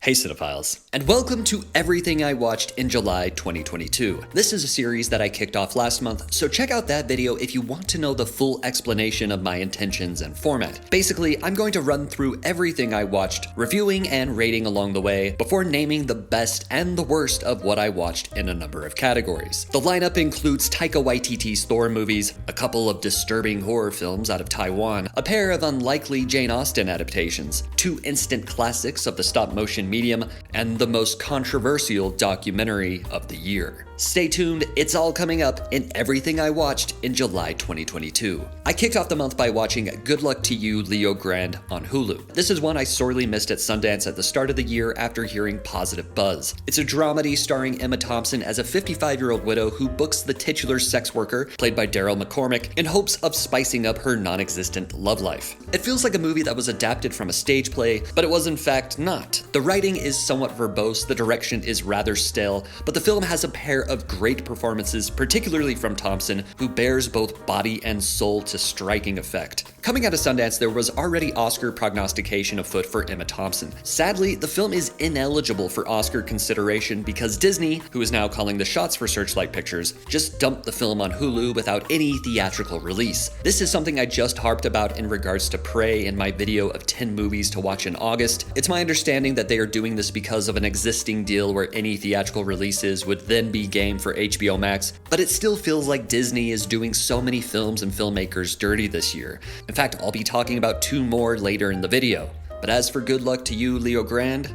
Hey cinephiles, and welcome to Everything I Watched in July 2022. This is a series that I kicked off last month, so check out that video if you want to know the full explanation of my intentions and format. Basically, I'm going to run through everything I watched, reviewing and rating along the way, before naming the best and the worst of what I watched in a number of categories. The lineup includes Taika Waititi's Thor movies, a couple of disturbing horror films out of Taiwan, a pair of unlikely Jane Austen adaptations, two instant classics of the stop-motion medium, and the most controversial documentary of the year. Stay tuned, it's all coming up in Everything I Watched in July 2022. I kicked off the month by watching Good Luck to You, Leo Grande on Hulu. This is one I sorely missed at Sundance at the start of the year after hearing positive buzz. It's a dramedy starring Emma Thompson as a 55-year-old widow who books the titular sex worker, played by Daryl McCormick, in hopes of spicing up her non-existent love life. It feels like a movie that was adapted from a stage play, but it was in fact not. The writing is somewhat verbose, the direction is rather stale, but the film has a pair of great performances, particularly from Thompson, who bears both body and soul to striking effect. Coming out of Sundance, there was already Oscar prognostication afoot for Emma Thompson. Sadly, the film is ineligible for Oscar consideration because Disney, who is now calling the shots for Searchlight Pictures, just dumped the film on Hulu without any theatrical release. This is something I just harped about in regards to Prey in my video of 10 movies to watch in August. It's my understanding that they are doing this because of an existing deal where any theatrical releases would then be game for HBO Max, but it still feels like Disney is doing so many films and filmmakers dirty this year. In fact, I'll be talking about two more later in the video. But as for Good Luck to You, Leo Grande,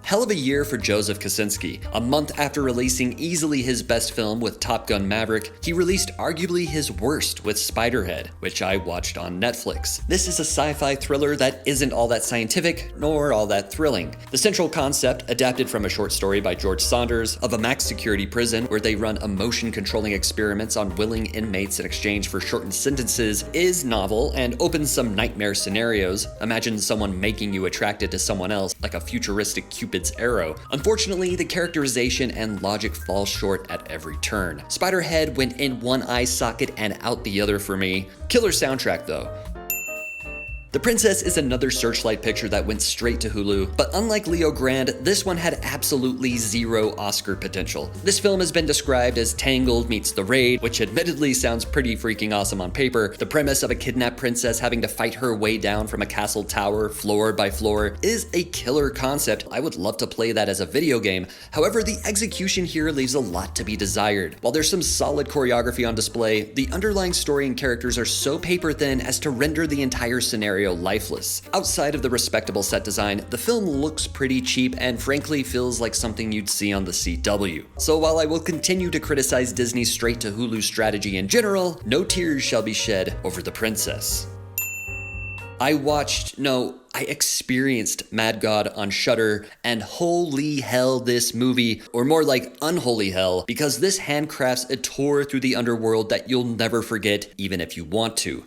hell of a year for Joseph Kosinski. A month after releasing easily his best film with Top Gun Maverick, he released arguably his worst with Spiderhead, which I watched on Netflix. This is a sci-fi thriller that isn't all that scientific, nor all that thrilling. The central concept, adapted from a short story by George Saunders, of a max security prison where they run emotion-controlling experiments on willing inmates in exchange for shortened sentences, is novel and opens some nightmare scenarios. Imagine someone making you attracted to someone else, like a futuristic Cupid's arrow. Unfortunately, the characterization and logic fall short at every turn. Spiderhead went in one eye socket and out the other for me. Killer soundtrack though. The Princess is another Searchlight picture that went straight to Hulu, but unlike Leo Grande, this one had absolutely zero Oscar potential. This film has been described as Tangled meets The Raid, which admittedly sounds pretty freaking awesome on paper. The premise of a kidnapped princess having to fight her way down from a castle tower, floor by floor, is a killer concept. I would love to play that as a video game. However, the execution here leaves a lot to be desired. While there's some solid choreography on display, the underlying story and characters are so paper thin as to render the entire scenario lifeless. Outside of the respectable set design, the film looks pretty cheap and frankly feels like something you'd see on the CW. So while I will continue to criticize Disney's straight to Hulu strategy in general, no tears shall be shed over The Princess. I experienced Mad God on Shudder, and holy hell this movie, or more like unholy hell, because this handcrafts a tour through the underworld that you'll never forget even if you want to.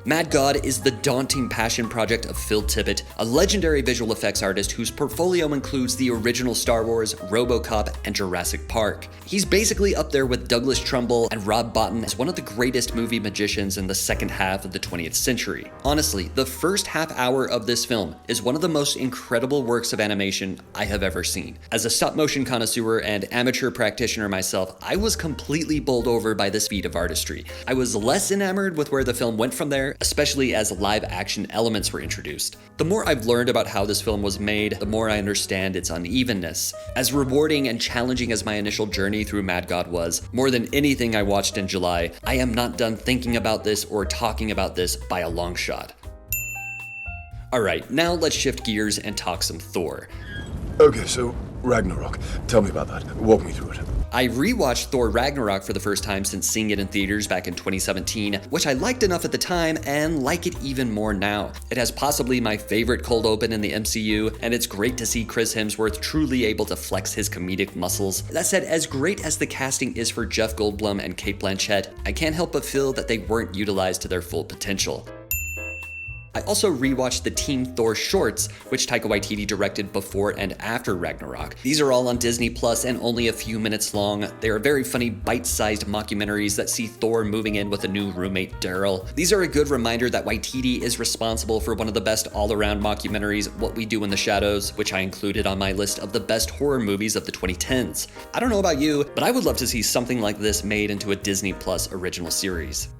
Mad God is the daunting passion project of Phil Tippett, a legendary visual effects artist whose portfolio includes the original Star Wars, RoboCop, and Jurassic Park. He's basically up there with Douglas Trumbull and Rob Bottin as one of the greatest movie magicians in the second half of the 20th century. Honestly, the first half hour of this film is one of the most incredible works of animation I have ever seen. As a stop-motion connoisseur and amateur practitioner myself, I was completely bowled over by this feat of artistry. I was less enamored with where the film went from there, especially as live action elements were introduced. The more I've learned about how this film was made, the more I understand its unevenness. As rewarding and challenging as my initial journey through Mad God was, more than anything I watched in July, I am not done thinking about this or talking about this by a long shot. Alright, now let's shift gears and talk some Thor. Okay, so Ragnarok. Tell me about that. Walk me through it. I rewatched Thor Ragnarok for the first time since seeing it in theaters back in 2017, which I liked enough at the time and like it even more now. It has possibly my favorite cold open in the MCU, and it's great to see Chris Hemsworth truly able to flex his comedic muscles. That said, as great as the casting is for Jeff Goldblum and Cate Blanchett, I can't help but feel that they weren't utilized to their full potential. I also rewatched the Team Thor shorts, which Taika Waititi directed before and after Ragnarok. These are all on Disney Plus and only a few minutes long. They are very funny, bite-sized mockumentaries that see Thor moving in with a new roommate, Daryl. These are a good reminder that Waititi is responsible for one of the best all-around mockumentaries, What We Do in the Shadows, which I included on my list of the best horror movies of the 2010s. I don't know about you, but I would love to see something like this made into a Disney Plus original series.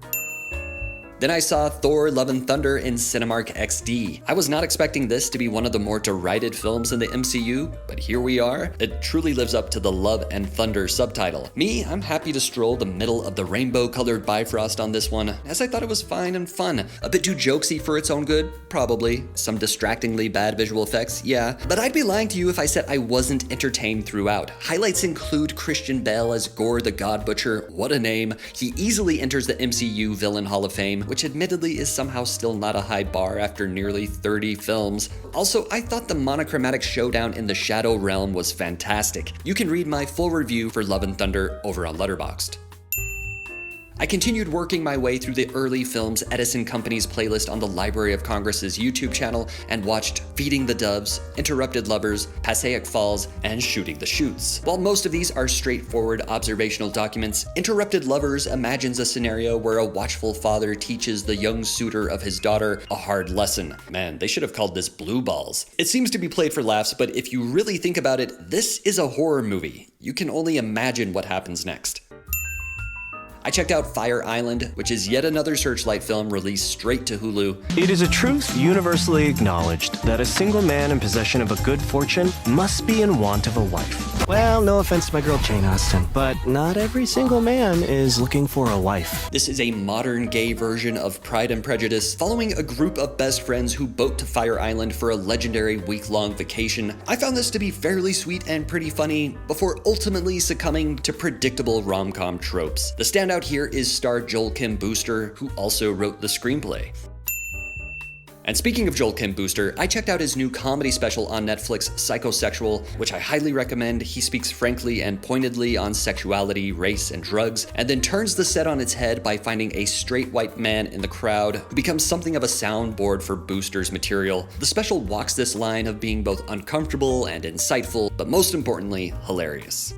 Then I saw Thor Love and Thunder in Cinemark XD. I was not expecting this to be one of the more derided films in the MCU, but here we are. It truly lives up to the Love and Thunder subtitle. Me, I'm happy to stroll the middle of the rainbow-colored Bifrost on this one, as I thought it was fine and fun. A bit too jokesy for its own good? Probably. Some distractingly bad visual effects? Yeah. But I'd be lying to you if I said I wasn't entertained throughout. Highlights include Christian Bale as Gore the God Butcher. What a name. He easily enters the MCU Villain Hall of Fame, which admittedly is somehow still not a high bar after nearly 30 films. Also, I thought the monochromatic showdown in the Shadow Realm was fantastic. You can read my full review for Love and Thunder over on Letterboxd. I continued working my way through the early films Edison Company's playlist on the Library of Congress's YouTube channel and watched Feeding the Doves, Interrupted Lovers, Passaic Falls, and Shooting the Chutes. While most of these are straightforward observational documents, Interrupted Lovers imagines a scenario where a watchful father teaches the young suitor of his daughter a hard lesson. Man, they should have called this Blue Balls. It seems to be played for laughs, but if you really think about it, this is a horror movie. You can only imagine what happens next. I checked out Fire Island, which is yet another Searchlight film released straight to Hulu. It is a truth universally acknowledged that a single man in possession of a good fortune must be in want of a wife. Well, no offense to my girl Jane Austen, but not every single man is looking for a wife. This is a modern gay version of Pride and Prejudice, following a group of best friends who boat to Fire Island for a legendary week-long vacation. I found this to be fairly sweet and pretty funny, before ultimately succumbing to predictable rom-com tropes. The standout here is star Joel Kim Booster, who also wrote the screenplay. And speaking of Joel Kim Booster, I checked out his new comedy special on Netflix, Psychosexual, which I highly recommend. He speaks frankly and pointedly on sexuality, race, and drugs, and then turns the set on its head by finding a straight white man in the crowd who becomes something of a soundboard for Booster's material. The special walks this line of being both uncomfortable and insightful, but most importantly, hilarious.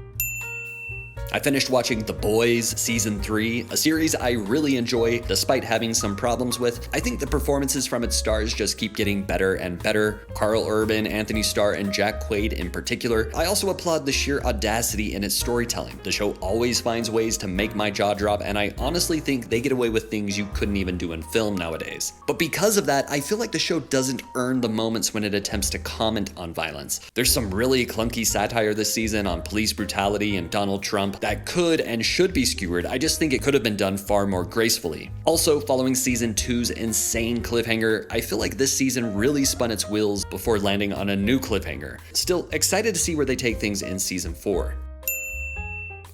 I finished watching The Boys Season 3, a series I really enjoy despite having some problems with. I think the performances from its stars just keep getting better and better. Carl Urban, Anthony Starr, and Jack Quaid in particular. I also applaud the sheer audacity in its storytelling. The show always finds ways to make my jaw drop, and I honestly think they get away with things you couldn't even do in film nowadays. But because of that, I feel like the show doesn't earn the moments when it attempts to comment on violence. There's some really clunky satire this season on police brutality and Donald Trump that could and should be skewered. I just think it could have been done far more gracefully. Also, following season 2's insane cliffhanger, I feel like this season really spun its wheels before landing on a new cliffhanger. Still, excited to see where they take things in season 4.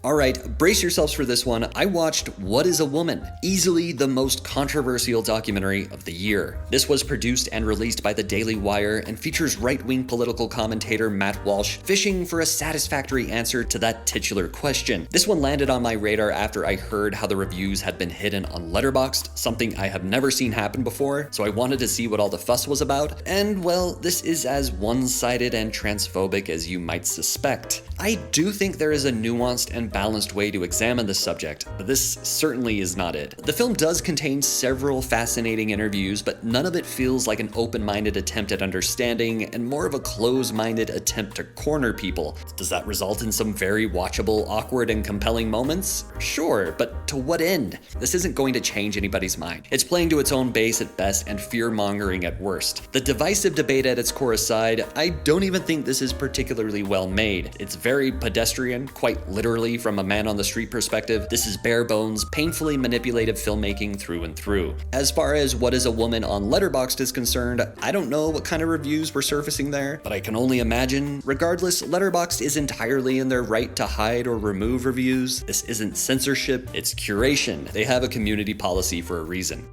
Alright, brace yourselves for this one. I watched What is a Woman? Easily the most controversial documentary of the year. This was produced and released by the Daily Wire and features right-wing political commentator Matt Walsh fishing for a satisfactory answer to that titular question. This one landed on my radar after I heard how the reviews had been hidden on Letterboxd, something I have never seen happen before, so I wanted to see what all the fuss was about, and well, this is as one-sided and transphobic as you might suspect. I do think there is a nuanced and balanced way to examine this subject, but this certainly is not it. The film does contain several fascinating interviews, but none of it feels like an open-minded attempt at understanding and more of a close-minded attempt to corner people. Does that result in some very watchable, awkward, and compelling moments? Sure, but to what end? This isn't going to change anybody's mind. It's playing to its own base at best and fear-mongering at worst. The divisive debate at its core aside, I don't even think this is particularly well made. It's very pedestrian, quite literally from a man on the street perspective. This is bare bones, painfully manipulative filmmaking through and through. As far as What is a Woman on Letterboxd is concerned, I don't know what kind of reviews were surfacing there, but I can only imagine. Regardless, Letterboxd is entirely in their right to hide or remove reviews. This isn't censorship, it's curation. They have a community policy for a reason.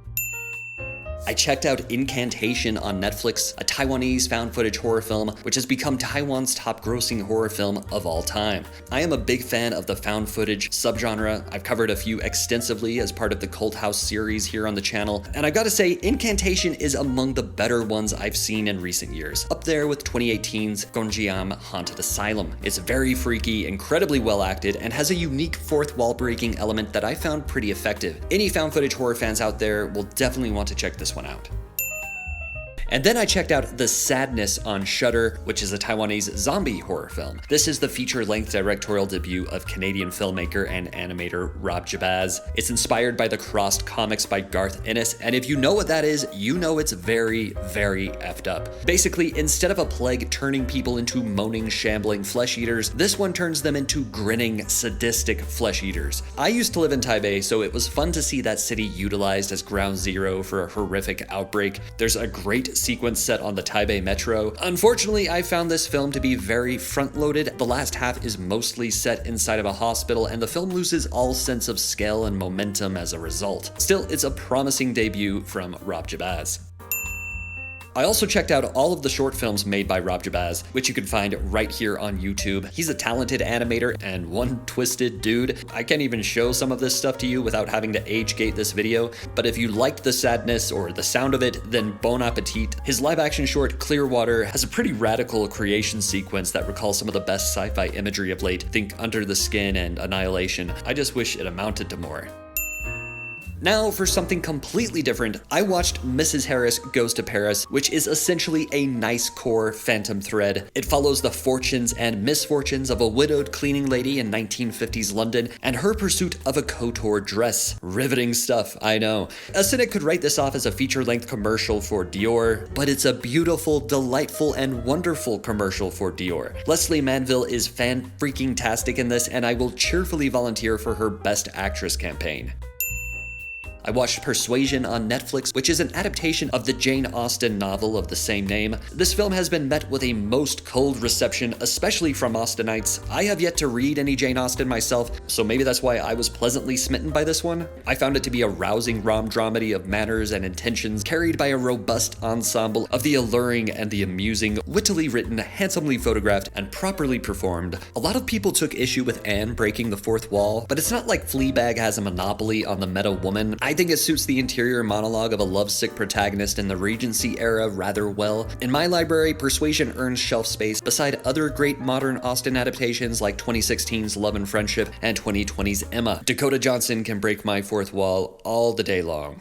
I checked out Incantation on Netflix, a Taiwanese found footage horror film which has become Taiwan's top grossing horror film of all time. I am a big fan of the found footage subgenre. I've covered a few extensively as part of the Cult House series here on the channel, and I gotta say, Incantation is among the better ones I've seen in recent years, up there with 2018's Gonjiam Haunted Asylum. It's very freaky, incredibly well acted, and has a unique fourth wall breaking element that I found pretty effective. Any found footage horror fans out there will definitely want to check this one out. And then I checked out The Sadness on Shudder, which is a Taiwanese zombie horror film. This is the feature-length directorial debut of Canadian filmmaker and animator Rob Jabbaz. It's inspired by the Crossed comics by Garth Ennis, and if you know what that is, you know it's very, very effed up. Basically, instead of a plague turning people into moaning, shambling flesh eaters, this one turns them into grinning, sadistic flesh eaters. I used to live in Taipei, so it was fun to see that city utilized as ground zero for a horrific outbreak. There's a great sequence set on the Taipei metro. Unfortunately, I found this film to be very front-loaded. The last half is mostly set inside of a hospital, and the film loses all sense of scale and momentum as a result. Still, it's a promising debut from Rob Jabbaz. I also checked out all of the short films made by Rob Jabbaz, which you can find right here on YouTube. He's a talented animator and one twisted dude. I can't even show some of this stuff to you without having to age-gate this video, but if you liked The Sadness or the sound of it, then bon appetit. His live-action short, Clearwater, has a pretty radical creation sequence that recalls some of the best sci-fi imagery of late. Think Under the Skin and Annihilation. I just wish it amounted to more. Now, for something completely different, I watched Mrs. Harris Goes to Paris, which is essentially a nice core phantom thread. It follows the fortunes and misfortunes of a widowed cleaning lady in 1950s London and her pursuit of a couture dress. Riveting stuff, I know. A cynic could write this off as a feature-length commercial for Dior, but it's a beautiful, delightful, and wonderful commercial for Dior. Leslie Manville is fan-freaking-tastic in this, and I will cheerfully volunteer for her Best Actress campaign. I watched Persuasion on Netflix, which is an adaptation of the Jane Austen novel of the same name. This film has been met with a most cold reception, especially from Austenites. I have yet to read any Jane Austen myself, so maybe that's why I was pleasantly smitten by this one. I found it to be a rousing rom-dramedy of manners and intentions, carried by a robust ensemble of the alluring and the amusing, wittily written, handsomely photographed, and properly performed. A lot of people took issue with Anne breaking the fourth wall, but it's not like Fleabag has a monopoly on the meta woman. I think it suits the interior monologue of a lovesick protagonist in the Regency era rather well. In my library, Persuasion earns shelf space beside other great modern Austen adaptations like 2016's Love and Friendship and 2020's Emma. Dakota Johnson can break my fourth wall all the day long.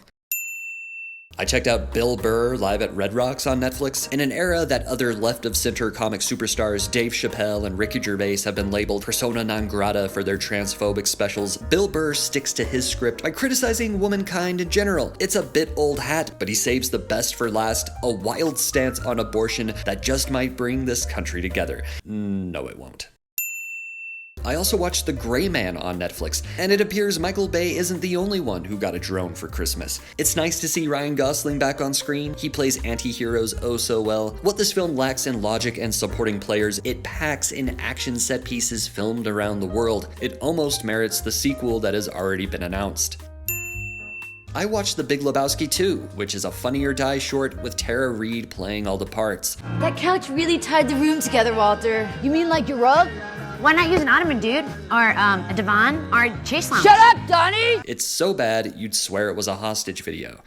I checked out Bill Burr live at Red Rocks on Netflix. In an era that other left-of-center comic superstars Dave Chappelle and Ricky Gervais have been labeled persona non grata for their transphobic specials, Bill Burr sticks to his script by criticizing womankind in general. It's a bit old hat, but he saves the best for last, a wild stance on abortion that just might bring this country together. No, it won't. I also watched The Gray Man on Netflix, and it appears Michael Bay isn't the only one who got a drone for Christmas. It's nice to see Ryan Gosling back on screen. He plays anti-heroes oh so well. What this film lacks in logic and supporting players, it packs in action set pieces filmed around the world. It almost merits the sequel that has already been announced. I watched The Big Lebowski 2, which is a Funny or Die short with Tara Reid playing all the parts. That couch really tied the room together, Walter. You mean like your rug? Why not use an ottoman, dude? Or a divan? Or a chase lounge? Shut up, Donnie! It's so bad, you'd swear it was a hostage video.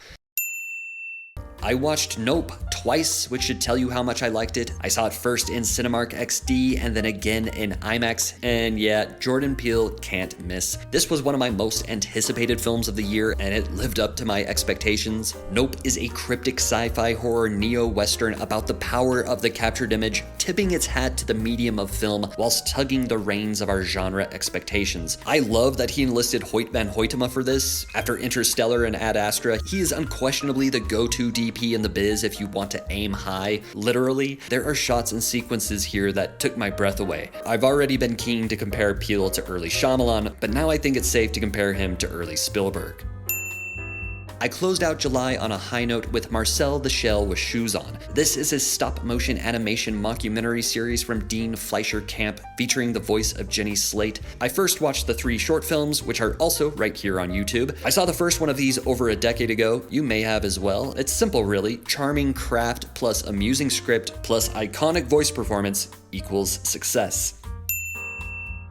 I watched Nope twice, which should tell you how much I liked it. I saw it first in Cinemark XD and then again in IMAX, and yeah, Jordan Peele can't miss. This was one of my most anticipated films of the year, and it lived up to my expectations. Nope is a cryptic sci-fi horror neo-western about the power of the captured image, tipping its hat to the medium of film whilst tugging the reins of our genre expectations. I love that he enlisted Hoyt van Hoytema for this. After Interstellar and Ad Astra, he is unquestionably the go-to DP in the biz if you want to aim high. Literally, there are shots and sequences here that took my breath away. I've already been keen to compare Peele to early Shyamalan, but now I think it's safe to compare him to early Spielberg. I closed out July on a high note with Marcel the Shell with Shoes On. This is a stop-motion animation mockumentary series from Dean Fleischer Camp featuring the voice of Jenny Slate. I first watched the 3 short films, which are also right here on YouTube. I saw the first one of these over a decade ago. You may have as well. It's simple really. Charming craft plus amusing script plus iconic voice performance equals success.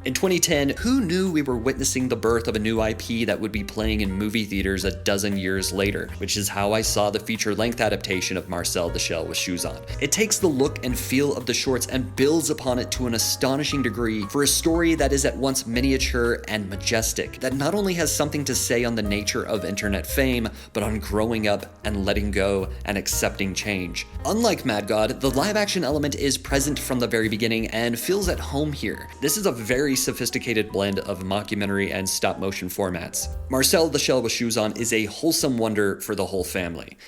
In 2010, who knew we were witnessing the birth of a new IP that would be playing in movie theaters a dozen years later, which is how I saw the feature-length adaptation of Marcel the Shell with Shoes On. It takes the look and feel of the shorts and builds upon it to an astonishing degree for a story that is at once miniature and majestic, that not only has something to say on the nature of internet fame, but on growing up and letting go and accepting change. Unlike Mad God, the live-action element is present from the very beginning and feels at home here. This is a very sophisticated blend of mockumentary and stop-motion formats. Marcel the Shell with Shoes On is a wholesome wonder for the whole family.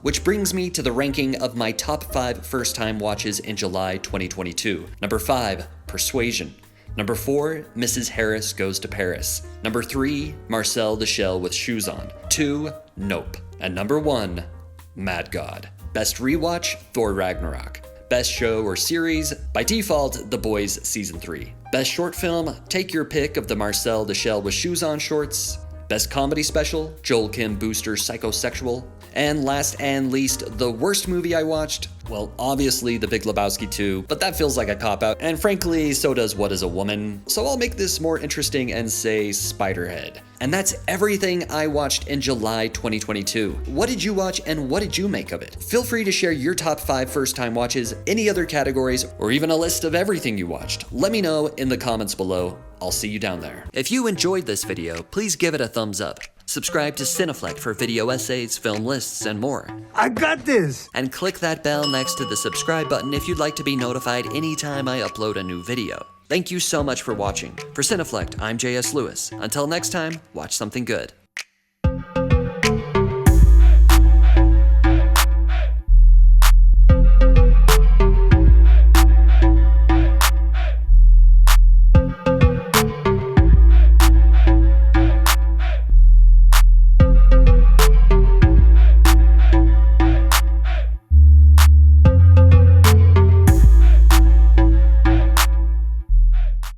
Which brings me to the ranking of my top 5 first-time watches in July 2022. Number 5, Persuasion. Number 4, Mrs. Harris Goes to Paris. Number 3, Marcel the Shell with Shoes On. 2, Nope. And number 1, Mad God. Best rewatch, Thor Ragnarok. Best show or series, by default, The Boys Season 3. Best short film, take your pick of the Marcel the Shell with Shoes On shorts. Best comedy special, Joel Kim Booster's Psychosexual. And last and least, the worst movie I watched? Well, obviously The Big Lebowski 2, but that feels like a cop-out, and frankly, so does What Is a Woman, so I'll make this more interesting and say Spiderhead. And that's everything I watched in July 2022. What did you watch and what did you make of it? Feel free to share your top 5 first-time watches, any other categories, or even a list of everything you watched. Let me know in the comments below. I'll see you down there. If you enjoyed this video, please give it a thumbs up. Subscribe to Cineflect for video essays, film lists, and more. I got this! And click that bell next to the subscribe button if you'd like to be notified anytime I upload a new video. Thank you so much for watching. For Cineflect, I'm JS Lewis. Until next time, watch something good.